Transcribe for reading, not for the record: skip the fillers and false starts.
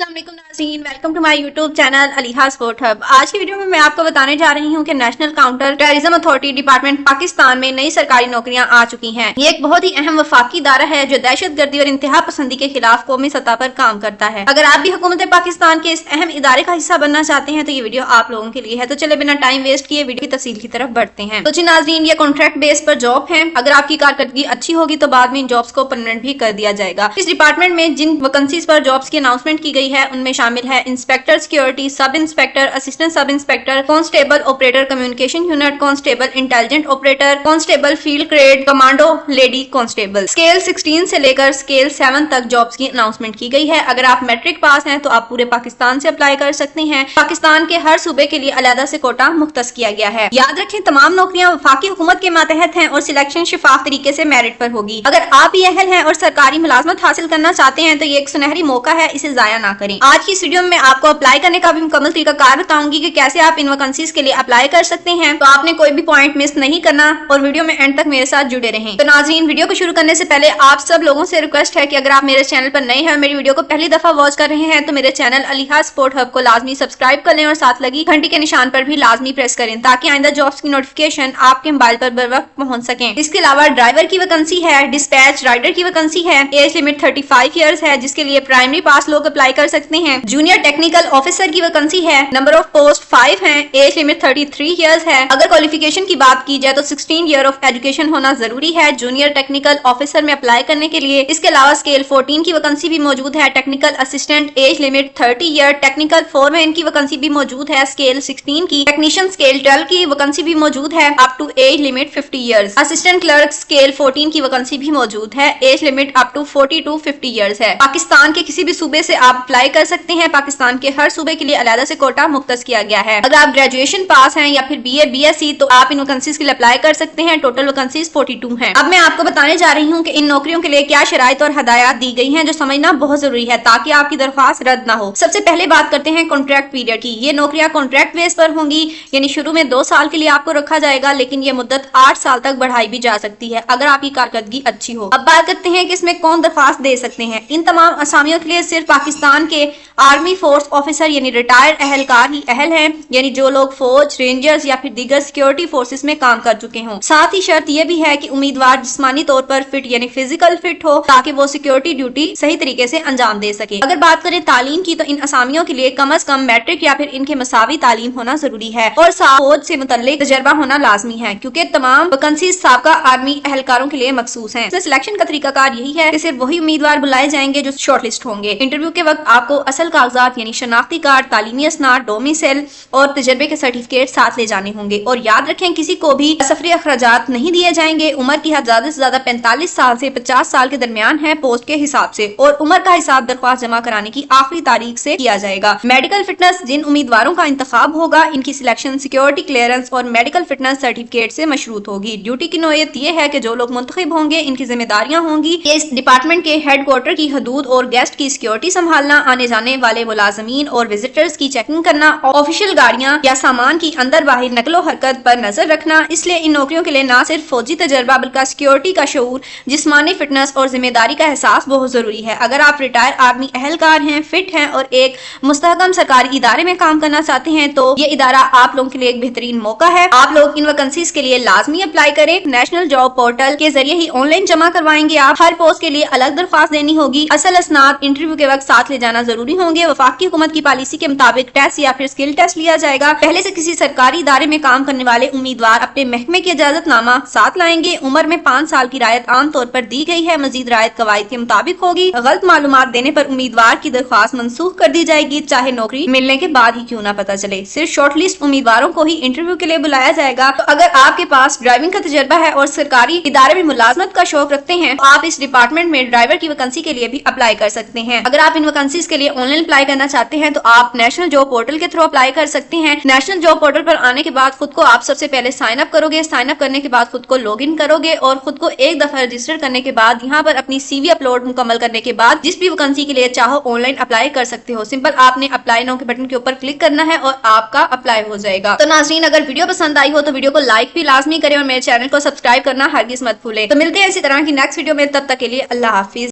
अस्सलामुअलैकुम नाज़रीन, welcome to my YouTube channel Aliha sport hub. आज की वीडियो में मैं आपको बताने जा रही हूं कि national counter terrorism authority department Pakistan में नई सरकारी नौकरियां आ चुकी हैं। ये एक बहुत ही अहम वफाकी इदारा है जो दहशतगर्दी और इंतहा पसंदी के खिलाफ कौमी सतह पर काम करता है। अगर आप भी हुकूमत पाकिस्तान के इस अहम इदारे का हिस्सा बनना चाहते हैं तो ये वीडियो आप लोगों के लिए है। तो चले बिना टाइम वेस्ट किए वीडियो की तफसील की तरफ बढ़ते हैं। तो जी नाज़रीन, ये कॉन्ट्रैक्ट बेस पर जॉब है। अगर आपकी कारकर्दगी अच्छी होगी तो बाद में इन जॉब्स को परमानेंट भी कर दिया जाएगा। इस डिपार्टमेंट में जिन वैकेंसीज पर जॉब्स की अनाउंसमेंट की गई है उनमें शामिल है inspector security, sub inspector, assistant sub inspector, constable operator communication unit, constable intelligent operator, constable field grade, commando lady constable. Scale 16 से लेकर स्केल 7 तक जॉब्स की अनाउंसमेंट की गई है। अगर आप मैट्रिक पास हैं तो आप पूरे पाकिस्तान से अप्लाई कर सकते हैं। पाकिस्तान के हर सूबे के लिए अलग से कोटा मुख्तस किया गया है। याद रखें, तमाम नौकरियां वफाकी हुकूमत के मातहत हैं और सिलेक्शन शफाफ तरीके से मेरिट पर होगी। अगर आप भी अहल हैं और सरकारी मुलाजमत हासिल करना चाहते हैं तो ये एक सुनहरी मौका है, इसे जाया ना करें। आज की इस वीडियो में आपको अप्लाई करने का भी मुकम्मल तरीकाकार बताऊंगी कि कैसे आप इन वैकेंसीज के लिए अप्लाई कर सकते हैं। तो आपने कोई भी पॉइंट मिस नहीं करना और वीडियो में एंड तक मेरे साथ जुड़े रहें। तो नाज़रीन, वीडियो को शुरू करने से पहले आप सब लोगों से रिक्वेस्ट है कि अगर आप मेरे चैनल पर नए हैं और मेरी वीडियो को पहली दफा वॉच कर रहे हैं तो मेरे चैनल अलीहा स्पोर्ट हब को लाजमी सब्सक्राइब कर लें और साथ लगी घंटी के निशान पर भी लाजमी प्रेस करें ताकि आइंदा जॉब्स की नोटिफिकेशन आपके मोबाइल पर बर वक्त पहुंच सकें। इसके अलावा ड्राइवर की वैकेंसी है, डिस्पैच राइडर की वैकेंसी है, एज लिमिट 35 ईयर्स है जिसके लिए प्राइमरी पास लोग अप्लाई कर सकते हैं। जूनियर टेक्निकल ऑफिसर की वैकेंसी है, नंबर ऑफ पोस्ट 5 है, एज लिमिट 33 ईयर्स है। अगर क्वालिफिकेशन की बात की जाए तो 16 ईयर ऑफ एजुकेशन होना जरूरी है जूनियर टेक्निकल ऑफिसर में अप्लाई करने के लिए। इसके अलावा स्केल 14 की वैकेंसी भी मौजूद है, technical assistant, age limit 30 year, technical foreman की वैकेंसी भी मौजूद है स्केल 16 की, टेक्नीशियन स्केल 12 की वैकेंसी भी मौजूद है up to age limit 50 years, assistant clerk scale 14 की वैकेंसी भी मौजूद है, age limit up to 40 to 50 years है। पाकिस्तान के किसी भी सूबे से आप अप्लाई कर सकते हैं। पाकिस्तान के हर सूबे के लिए अलग से कोटा मुख्तस किया गया है। अगर आप ग्रेजुएशन पास हैं या फिर BA BSc तो आप इन वैकेंसीज के लिए अप्लाई कर सकते हैं। टोटल वैकेंसीज 42 हैं। अब मैं आपको बताने जा रही हूँ कि इन नौकरियों के लिए क्या शराइत और हदायत दी गई हैं जो समझना बहुत जरूरी है ताकि आपकी दरख्वास्त रद्द ना हो। सबसे पहले बात करते हैं कॉन्ट्रैक्ट पीरियड की। ये नौकरियां कॉन्ट्रैक्ट बेस पर होंगी, यानी शुरू में 2 साल के लिए आपको रखा जाएगा लेकिन ये मुद्दत 8 साल तक बढ़ाई भी जा सकती है अगर आपकी कारकर्दगी अच्छी हो। अब बात करते हैं कि इसमें कौन दरख्वास्त दे सकते हैं। इन तमाम असामियों के लिए सिर्फ पाकिस्तान के आर्मी फोर्स ऑफिसर यानी रिटायर्ड अहलकार ही अहल हैं, यानी जो लोग फौज, रेंजर्स या फिर दीगर सिक्योरिटी फोर्सेस में काम कर चुके हों। साथ ही शर्त यह भी है कि उम्मीदवार जिस्मानी तौर पर फिट यानी फिजिकल फिट हो ताकि वो सिक्योरिटी ड्यूटी सही तरीके से अंजाम दे सके। अगर बात करें तालीम की तो इन असामियों के लिए कम अज कम मैट्रिक या फिर इनके मसावी तालीम होना जरूरी है और साथ फौज से मुतल्लिक तजर्बा होना लाजमी है क्योंकि तमाम वैकेंसी साबका आर्मी अहलकारों के लिए मखसूस है। सिलेक्शन का तरीकाकार यही है कि सिर्फ वही उम्मीदवार बुलाए जाएंगे जो शॉर्टलिस्ट होंगे। इंटरव्यू के वक्त आपको असल कागजात यानी शनाख्ती कार्ड, तालीमी असनाद, डोमिसाइल और तजर्बे के सर्टिफिकेट साथ ले जाने होंगे। और याद रखें, किसी को भी सफरी अखराजात नहीं दिए जाएंगे। उम्र की हद ज्यादा से ज्यादा 45 साल से 50 साल के दरमियान है पोस्ट के हिसाब से और उम्र का हिसाब दरख्वास्त जमा कराने की आखिरी तारीख से किया जाएगा। मेडिकल फिटनेस जिन उम्मीदवारों का इंतखाब होगा इनकी सिलेक्शन सिक्योरिटी क्लियरेंस और मेडिकल फिटनेस सर्टिफिकेट से मशरूत होगी। ड्यूटी की नौयत यह है कि जो लोग मुंतखब होंगे इनकी जिम्मेदारियां होंगी कि इस डिपार्टमेंट के हेडक्वार्टर की हदूद और गेस्ट की सिक्योरिटी संभालना, आने जाने वाले मुलाजमीन और विजिटर्स की चेकिंग करना, ऑफिशियल गाड़ियां या सामान की अंदर बाहर नकलो हरकत पर नजर रखना। इसलिए इन नौकरियों के लिए न सिर्फ फौजी तजर्बा बल्कि सिक्योरिटी का शऊर, जिस्मानी फिटनेस और जिम्मेदारी का एहसास बहुत जरूरी है। अगर आप रिटायर आर्मी अहलकार हैं, फिट हैं और एक मुस्तहकम सरकारी इदारे में काम करना चाहते हैं तो ये इदारा आप लोगों के लिए एक बेहतरीन मौका है। आप लोग इन वैकेंसीज के लिए लाजमी अप्लाई करें। नेशनल जॉब पोर्टल के जरिए ही ऑनलाइन जमा करवाएंगे। आप हर पोस्ट के लिए अलग दरख्वास्त देनी होगी। असल असनाद इंटरव्यू के वक्त साथ ले जाना जरूरी होंगे। वफाकी हुकूमत की पॉलिसी के मुताबिक टेस्ट या फिर स्किल टेस्ट लिया जाएगा। पहले से किसी सरकारी इदारे में काम करने वाले उम्मीदवार अपने महकमे की इजाजतनामा साथ लाएंगे। उम्र में 5 साल की रायत आम तौर पर दी गई है, मजीद रायत कवायद के मुताबिक होगी। गलत मालूमात देने पर उम्मीदवार की दरख्वास्त मनसूख कर दी जाएगी, चाहे नौकरी मिलने के बाद ही क्यों ना पता चले। सिर्फ शॉर्टलिस्ट उम्मीदवारों को ही इंटरव्यू के लिए बुलाया जाएगा। तो अगर आपके पास ड्राइविंग का तजर्बा है और सरकारी इदारे में मुलाजमत का शौक रखते हैं तो आप इस डिपार्टमेंट में ड्राइवर की वैकेंसी के लिए भी अप्लाई कर सकते हैं। अगर आप इन वैकेंसीज के लिए ऑनलाइन अप्लाई करना चाहते हैं तो आप नेशनल जॉब पोर्टल के थ्रू अप्लाई कर सकते हैं। नेशनल जॉब पोर्टल पर आने के बाद खुद को आप सबसे पहले साइन अप करोगे। साइन अप करने के बाद खुद को लॉग इन करोगे और खुद को एक दफा रजिस्टर करने के बाद यहाँ पर अपनी CV अपलोड मुकम्मल करने के बाद जिस भी वैकेंसी के लिए चाहो ऑनलाइन अप्लाई कर सकते हो। सिंपल आपने अप्लाई नाउ के बटन के ऊपर क्लिक करना है और आपका अप्लाई हो जाएगा। तो नाज़रीन, अगर वीडियो पसंद आई हो तो वीडियो को लाइक भी लाजमी करें और मेरे चैनल को सब्सक्राइब करना हरगिज मत भूलें। तो मिलते हैं इसी तरह की नेक्स्ट वीडियो में, तब तक के लिए अल्लाह हाफिज।